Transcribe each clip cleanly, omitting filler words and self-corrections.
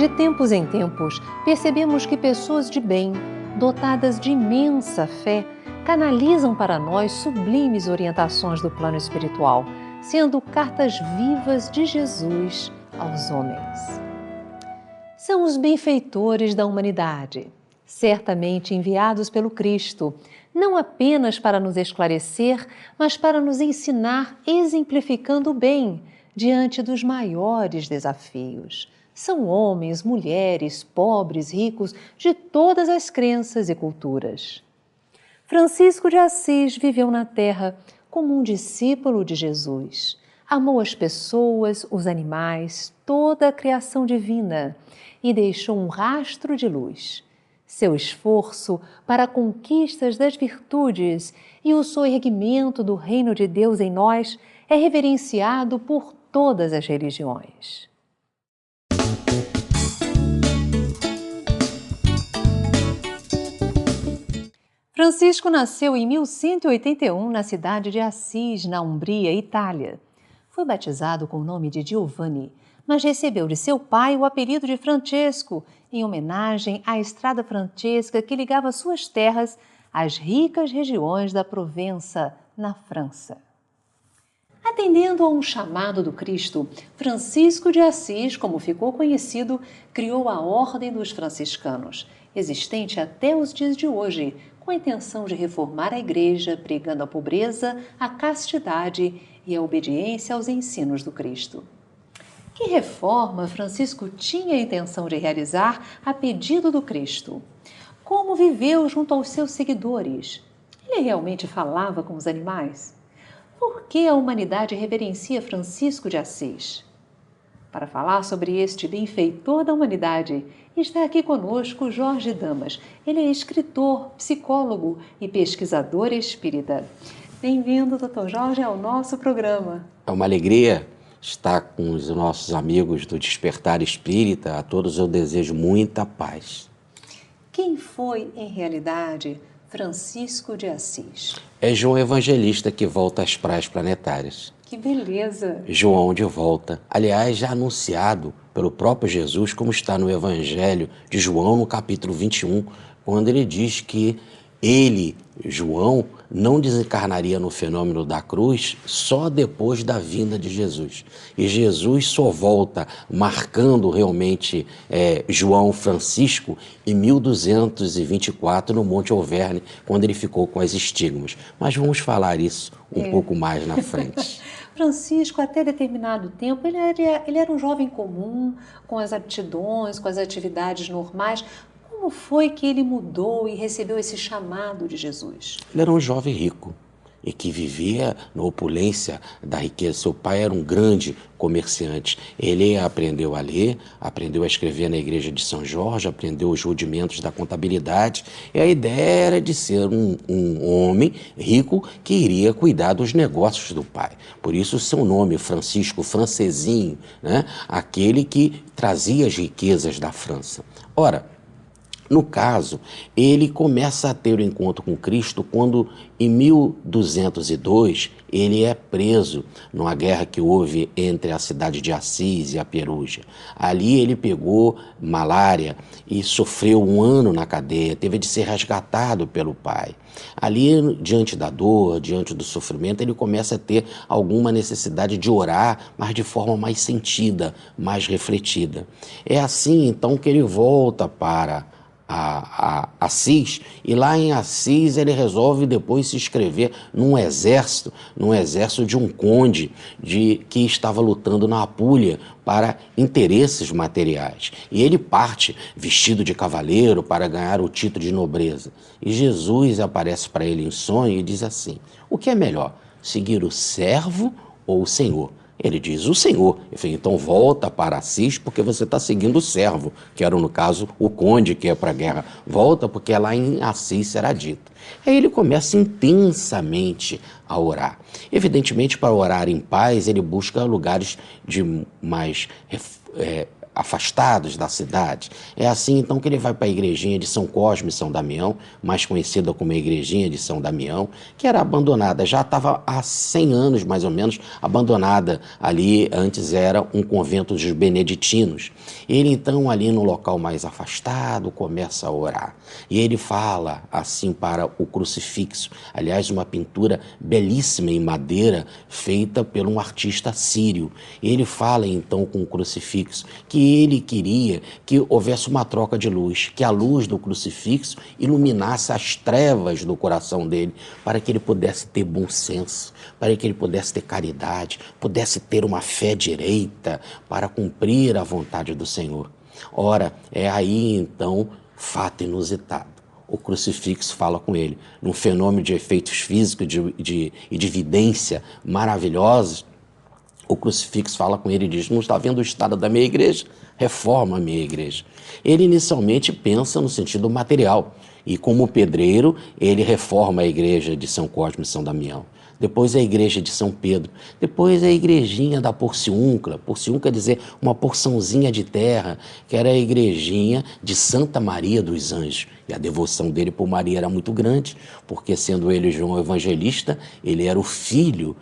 De tempos em tempos, percebemos que pessoas de bem, dotadas de imensa fé, canalizam para nós sublimes orientações do plano espiritual, sendo cartas vivas de Jesus aos homens. São os benfeitores da humanidade, certamente enviados pelo Cristo, não apenas para nos esclarecer, mas para nos ensinar exemplificando o bem diante dos maiores desafios. São homens, mulheres, pobres, ricos, de todas as crenças e culturas. Francisco de Assis viveu na Terra como um discípulo de Jesus. Amou as pessoas, os animais, toda a criação divina e deixou um rastro de luz. Seu esforço para a conquista das virtudes e o soerguimento do reino de Deus em nós é reverenciado por todas as religiões. Francisco nasceu em 1181 na cidade de Assis, na Umbria, Itália. Foi batizado com o nome de Giovanni, mas recebeu de seu pai o apelido de Francesco, em homenagem à estrada francesca que ligava suas terras às ricas regiões da Provença, na França. Atendendo a um chamado do Cristo, Francisco de Assis, como ficou conhecido, criou a Ordem dos Franciscanos, existente até os dias de hoje, com a intenção de reformar a Igreja, pregando a pobreza, a castidade e a obediência aos ensinos do Cristo. Que reforma Francisco tinha a intenção de realizar a pedido do Cristo? Como viveu junto aos seus seguidores? Ele realmente falava com os animais? Por que a humanidade reverencia Francisco de Assis? Para falar sobre este benfeitor da humanidade, está aqui conosco Jorge Damas. Ele é escritor, psicólogo e pesquisador espírita. Bem-vindo, Dr. Jorge, ao nosso programa. É uma alegria estar com os nossos amigos do Despertar Espírita. A todos eu desejo muita paz. Quem foi, em realidade, Francisco de Assis? É João Evangelista que volta às praias planetárias. Que beleza! João de volta. Aliás, já anunciado pelo próprio Jesus, como está no Evangelho de João, no capítulo 21, quando ele diz que ele, João, não desencarnaria no fenômeno da cruz só depois da vinda de Jesus. E Jesus só volta, marcando realmente João Francisco, em 1224, no Monte Alverne, quando ele ficou com as estigmas. Mas vamos falar isso um pouco mais na frente. Francisco, até determinado tempo, ele era um jovem comum, com as aptidões, com as atividades normais. Como foi que ele mudou e recebeu esse chamado de Jesus? Ele era um jovem rico e que vivia na opulência da riqueza. Seu pai era um grande comerciante. Ele aprendeu a ler, aprendeu a escrever na igreja de São Jorge, aprendeu os rudimentos da contabilidade. E a ideia era de ser um homem rico que iria cuidar dos negócios do pai. Por isso seu nome, Francisco, francesinho, né? Aquele que trazia as riquezas da França. Ora, no caso, ele começa a ter o encontro com Cristo quando, em 1202, ele é preso numa guerra que houve entre a cidade de Assis e a Perugia. Ali ele pegou malária e sofreu 1 ano na cadeia, teve de ser resgatado pelo pai. Ali, diante da dor, diante do sofrimento, ele começa a ter alguma necessidade de orar, mas de forma mais sentida, mais refletida. É assim, então, que ele volta para Assis, e lá em Assis ele resolve depois se inscrever num exército de um conde que estava lutando na Apulia para interesses materiais. E ele parte vestido de cavaleiro para ganhar o título de nobreza. E Jesus aparece para ele em sonho e diz assim: o que é melhor, seguir o servo ou o Senhor? Ele diz, o Senhor. Eu falei, então volta para Assis porque você está seguindo o servo, que era, no caso, o conde que ia para a guerra. Volta porque lá em Assis será dito. Aí ele começa intensamente a orar. Evidentemente, para orar em paz, ele busca lugares de mais afastados da cidade. É assim então que ele vai para a igrejinha de São Cosme e São Damião, mais conhecida como a igrejinha de São Damião, que era abandonada, já estava há 100 anos mais ou menos abandonada. Ali antes era um convento dos beneditinos. Ele então ali no local mais afastado começa a orar. E ele fala assim para o crucifixo, aliás uma pintura belíssima em madeira feita por um artista sírio. Ele fala então com o crucifixo que ele queria que houvesse uma troca de luz, que a luz do crucifixo iluminasse as trevas do coração dele, para que ele pudesse ter bom senso, para que ele pudesse ter caridade, pudesse ter uma fé direita para cumprir a vontade do Senhor. Ora, é aí então fato inusitado. O crucifixo fala com ele, num fenômeno de efeitos físicos e de vidência maravilhosos. O crucifixo fala com ele e diz: não está vendo o estado da minha igreja? Reforma a minha igreja. Ele inicialmente pensa no sentido material e como pedreiro ele reforma a igreja de São Cosme e São Damião. Depois a igreja de São Pedro, depois a igrejinha da Porciúncula. Porciúncula quer dizer uma porçãozinha de terra, que era a igrejinha de Santa Maria dos Anjos. E a devoção dele por Maria era muito grande, porque sendo ele João Evangelista, ele era o filho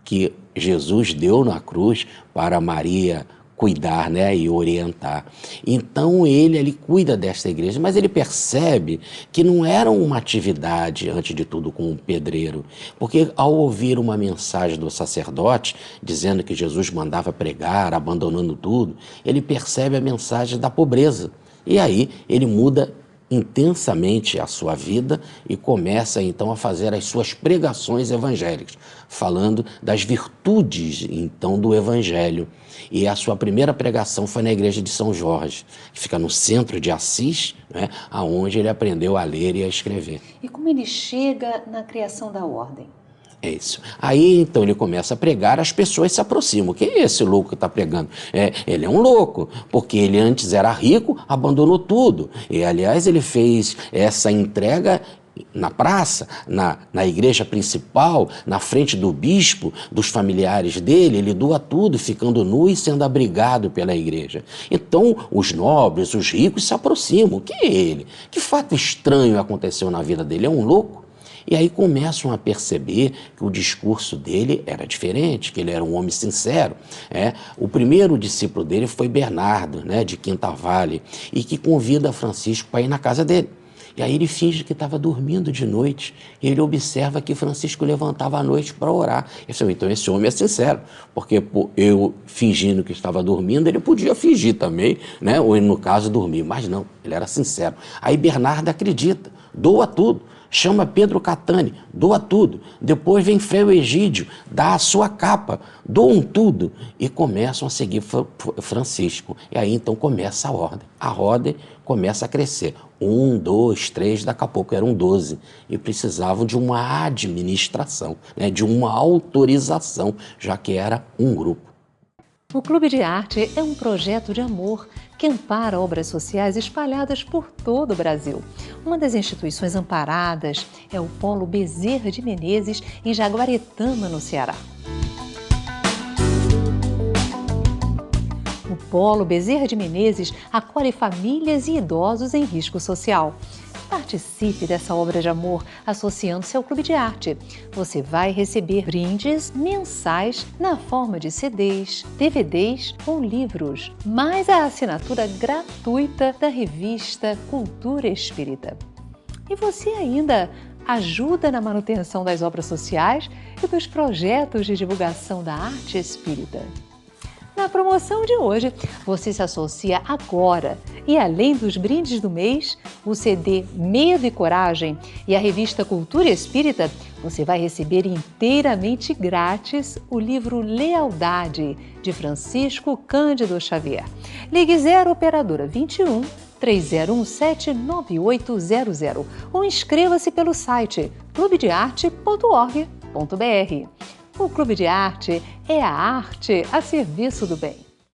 que Jesus deu na cruz para Maria cuidar, né, e orientar. Então ele cuida desta igreja, mas ele percebe que não era uma atividade, antes de tudo, com um pedreiro, porque ao ouvir uma mensagem do sacerdote, dizendo que Jesus mandava pregar, abandonando tudo, ele percebe a mensagem da pobreza. E aí ele muda intensamente a sua vida e começa então a fazer as suas pregações evangélicas, falando das virtudes então do evangelho. E a sua primeira pregação foi na igreja de São Jorge, que fica no centro de Assis, né, onde ele aprendeu a ler e a escrever. E como ele chega na criação da ordem? É isso. Aí, então, ele começa a pregar, as pessoas se aproximam. Quem é esse louco que está pregando? Ele é um louco, porque ele antes era rico, abandonou tudo. E, aliás, ele fez essa entrega na praça, na igreja principal, na frente do bispo, dos familiares dele, ele doa tudo, ficando nu e sendo abrigado pela igreja. Então, os nobres, os ricos se aproximam. Quem é ele? Que fato estranho aconteceu na vida dele? É um louco? E aí começam a perceber que o discurso dele era diferente, que ele era um homem sincero. O primeiro discípulo dele foi Bernardo, né, de Quinta Vale, e que convida Francisco para ir na casa dele. E aí ele finge que estava dormindo de noite, e ele observa que Francisco levantava à noite para orar. Ele falou: então esse homem é sincero, porque eu fingindo que estava dormindo, ele podia fingir também, né, ou no caso dormir, mas não, ele era sincero. Aí Bernardo acredita, doa tudo. Chama Pedro Catani, doa tudo. Depois vem Frei Egídio, dá a sua capa, doam tudo. E começam a seguir Francisco. E aí então começa a ordem. A ordem começa a crescer. 1, 2, 3, daqui a pouco eram 12. E precisavam de uma administração, né, de uma autorização, já que era um grupo. O Clube de Arte é um projeto de amor que ampara obras sociais espalhadas por todo o Brasil. Uma das instituições amparadas é o Polo Bezerra de Menezes, em Jaguaretama, no Ceará. O Polo Bezerra de Menezes acolhe famílias e idosos em risco social. Participe dessa obra de amor associando-se ao Clube de Arte. Você vai receber brindes mensais na forma de CDs, DVDs ou livros, mais a assinatura gratuita da revista Cultura Espírita. E você ainda ajuda na manutenção das obras sociais e dos projetos de divulgação da arte espírita. Na promoção de hoje, você se associa agora e, além dos brindes do mês, o CD Medo e Coragem e a revista Cultura Espírita, você vai receber inteiramente grátis o livro Lealdade, de Francisco Cândido Xavier. Ligue 0 Operadora 21 3017 9800 ou inscreva-se pelo site clubedearte.org.br. O Clube de Arte é a arte a serviço do bem.